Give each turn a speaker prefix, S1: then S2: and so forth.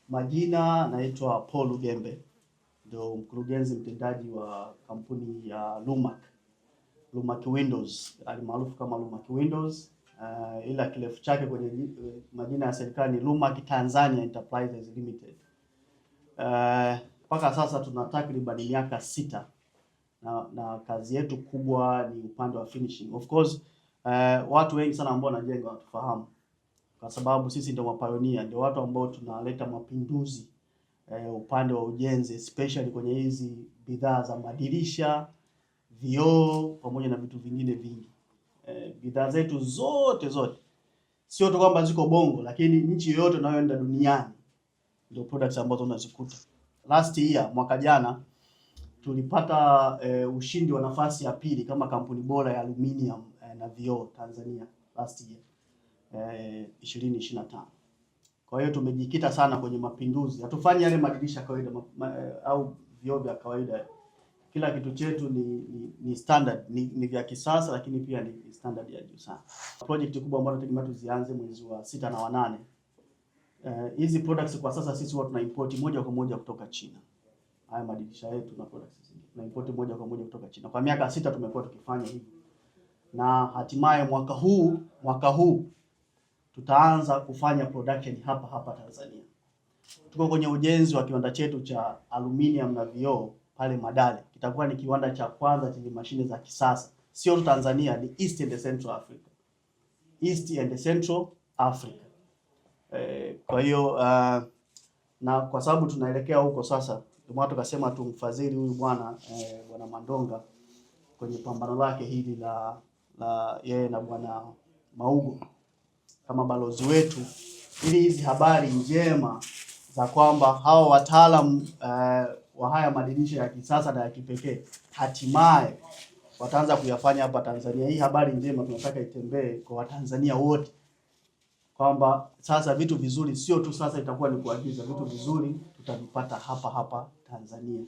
S1: Majina naitwa Paul Lugembe, ndio mkurugenzi mtendaji wa kampuni ya Lumac Windows, alimaarufu kama Lumac Windows, ila kirefu chake kwenye majina ya serikali ni Lumac Tanzania Enterprises Limited. Mpaka sasa tuna takriban miaka 6 na kazi yetu kubwa ni upande wa finishing. Of course, watu wengi sana ambao wanajenga watufahamu, kwa sababu sisi ndio mapioneer, ndio watu ambao tunaleta mapinduzi upande wa ujenzi, especially kwenye hizi bidhaa za madirisha, vioo pamoja na vitu vingine vingi. Bidhaa zetu zote sio tu kwamba ziko Bongo, lakini nchi yoyote unayoenda duniani ndio products ambazo unazikuta. Last year, mwaka jana, tulipata ushindi wa nafasi ya pili kama kampuni bora ya aluminium na vioo Tanzania last year 2025. Kwa hiyo tumejikita sana kwenye mapinduzi. Hatufanyi yale madirisha kawaida au vioo vya kawaida. Kila kitu chetu ni standard, ni vya kisasa, lakini pia ni standard ya juu sana. Project kubwa ambayo tunategemea tuzianze mwezi wa 6 na wa 8. Hizi products kwa sasa sisi huwa tuna import moja kwa moja kutoka China. Haya madirisha yetu na products zingine tuna import moja kwa moja kutoka China. Kwa miaka 6 tumekuwa tukifanya hivi. Na hatimaye mwaka huu tutaanza kufanya production hapa Tanzania. Tuko kwenye ujenzi wa kiwanda chetu cha aluminium na vioo pale Madale. Kitakuwa ni kiwanda cha kwanza chenye mashine za kisasa. Sio Tanzania, ni East and Central Africa. East and Central Africa. Kwa hiyo na kwa sababu tunaelekea huko sasa, ndio tukasema tumfadhili huyu bwana Mandonga kwenye pambano lake hili la yeye na bwana Maugo kama balozi wetu, ili hizi habari njema za kwamba hao wataalamu wa haya madirisha ya kisasa na ya kipekee hatimaye wataanza kuyafanya hapa Tanzania. Hii habari njema tunataka itembee kwa Watanzania wote, kwamba sasa vitu vizuri sio tu sasa itakuwa ni kuagiza, vitu vizuri tutavipata hapa Tanzania.